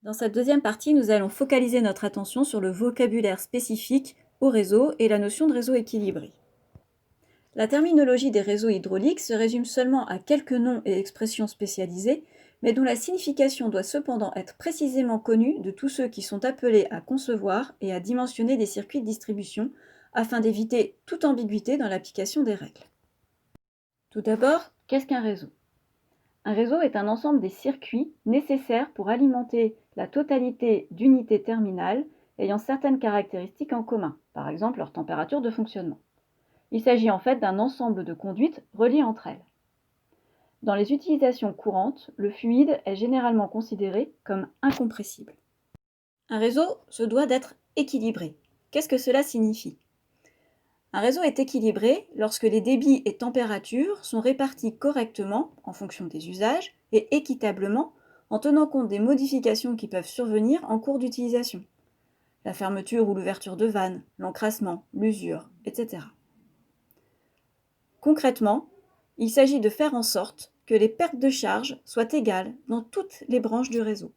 Dans cette deuxième partie, nous allons focaliser notre attention sur le vocabulaire spécifique au réseau et la notion de réseau équilibré. La terminologie des réseaux hydrauliques se résume seulement à quelques noms et expressions spécialisées, mais dont la signification doit cependant être précisément connue de tous ceux qui sont appelés à concevoir et à dimensionner des circuits de distribution afin d'éviter toute ambiguïté dans l'application des règles. Tout d'abord, qu'est-ce qu'un réseau ? Un réseau est un ensemble des circuits nécessaires pour alimenter la totalité d'unités terminales ayant certaines caractéristiques en commun, par exemple leur température de fonctionnement. Il s'agit en fait d'un ensemble de conduites reliées entre elles. Dans les utilisations courantes, le fluide est généralement considéré comme incompressible. Un réseau se doit d'être équilibré. Qu'est-ce que cela signifie ? Un réseau est équilibré lorsque les débits et températures sont répartis correctement en fonction des usages et équitablement en tenant compte des modifications qui peuvent survenir en cours d'utilisation. La fermeture ou l'ouverture de vannes, l'encrassement, l'usure, etc. Concrètement, il s'agit de faire en sorte que les pertes de charge soient égales dans toutes les branches du réseau.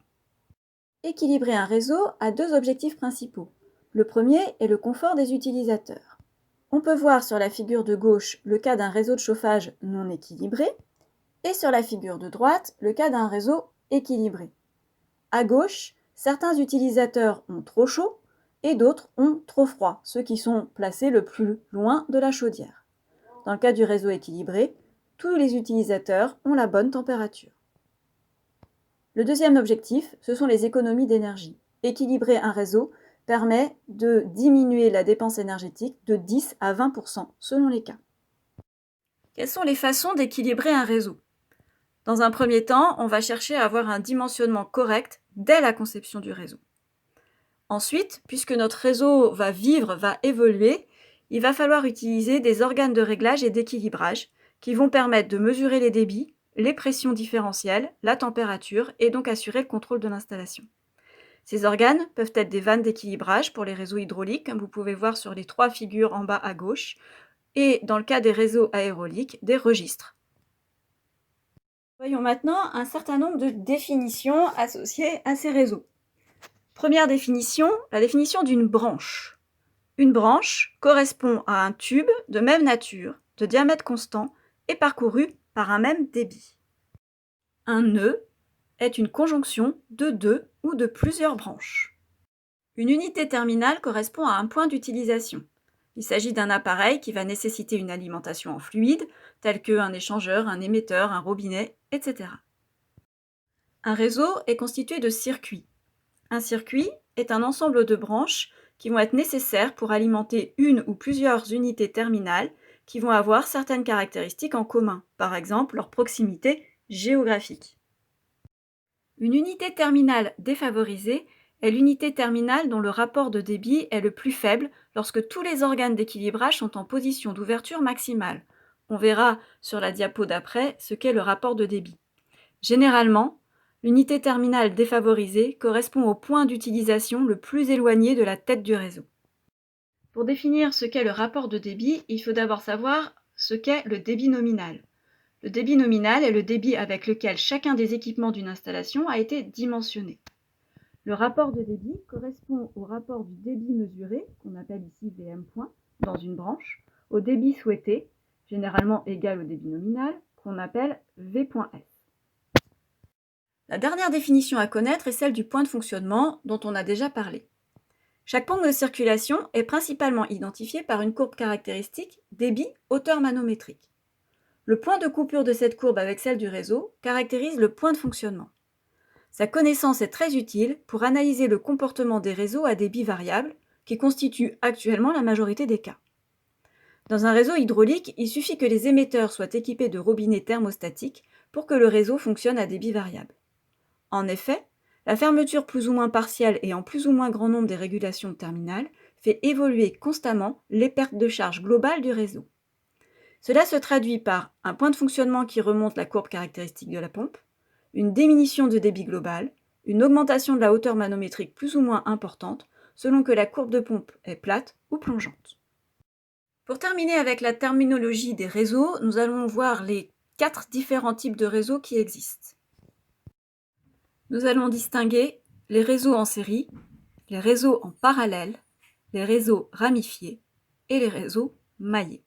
Équilibrer un réseau a deux objectifs principaux. Le premier est le confort des utilisateurs. On peut voir sur la figure de gauche le cas d'un réseau de chauffage non équilibré et sur la figure de droite le cas d'un réseau équilibré. À gauche, certains utilisateurs ont trop chaud et d'autres ont trop froid, ceux qui sont placés le plus loin de la chaudière. Dans le cas du réseau équilibré, tous les utilisateurs ont la bonne température. Le deuxième objectif, ce sont les économies d'énergie. Équilibrer un réseau permet de diminuer la dépense énergétique de 10 à 20% selon les cas. Quelles sont les façons d'équilibrer un réseau ? Dans un premier temps, on va chercher à avoir un dimensionnement correct dès la conception du réseau. Ensuite, puisque notre réseau va vivre, va évoluer, il va falloir utiliser des organes de réglage et d'équilibrage qui vont permettre de mesurer les débits, les pressions différentielles, la température et donc assurer le contrôle de l'installation. Ces organes peuvent être des vannes d'équilibrage pour les réseaux hydrauliques, comme vous pouvez voir sur les trois figures en bas à gauche, et dans le cas des réseaux aéroliques, des registres. Voyons maintenant un certain nombre de définitions associées à ces réseaux. Première définition, la définition d'une branche. Une branche correspond à un tube de même nature, de diamètre constant et parcouru par un même débit. Un nœud est une conjonction de deux ou de plusieurs branches. Une unité terminale correspond à un point d'utilisation. Il s'agit d'un appareil qui va nécessiter une alimentation en fluide, tel qu'un échangeur, un émetteur, un robinet, etc. Un réseau est constitué de circuits. Un circuit est un ensemble de branches qui vont être nécessaires pour alimenter une ou plusieurs unités terminales qui vont avoir certaines caractéristiques en commun, par exemple leur proximité géographique. Une unité terminale défavorisée est l'unité terminale dont le rapport de débit est le plus faible lorsque tous les organes d'équilibrage sont en position d'ouverture maximale. On verra sur la diapo d'après ce qu'est le rapport de débit. Généralement, l'unité terminale défavorisée correspond au point d'utilisation le plus éloigné de la tête du réseau. Pour définir ce qu'est le rapport de débit, il faut d'abord savoir ce qu'est le débit nominal. Le débit nominal est le débit avec lequel chacun des équipements d'une installation a été dimensionné. Le rapport de débit correspond au rapport du débit mesuré, qu'on appelle ici Vm point, dans une branche, au débit souhaité, généralement égal au débit nominal, qu'on appelle V.S. La dernière définition à connaître est celle du point de fonctionnement dont on a déjà parlé. Chaque point de circulation est principalement identifié par une courbe caractéristique débit-hauteur manométrique. Le point de coupure de cette courbe avec celle du réseau caractérise le point de fonctionnement. Sa connaissance est très utile pour analyser le comportement des réseaux à débit variable, qui constituent actuellement la majorité des cas. Dans un réseau hydraulique, il suffit que les émetteurs soient équipés de robinets thermostatiques pour que le réseau fonctionne à débit variable. En effet, la fermeture plus ou moins partielle et en plus ou moins grand nombre des régulations terminales fait évoluer constamment les pertes de charge globales du réseau. Cela se traduit par un point de fonctionnement qui remonte la courbe caractéristique de la pompe, une diminution de débit global, une augmentation de la hauteur manométrique plus ou moins importante selon que la courbe de pompe est plate ou plongeante. Pour terminer avec la terminologie des réseaux, nous allons voir les 4 différents types de réseaux qui existent. Nous allons distinguer les réseaux en série, les réseaux en parallèle, les réseaux ramifiés et les réseaux maillés.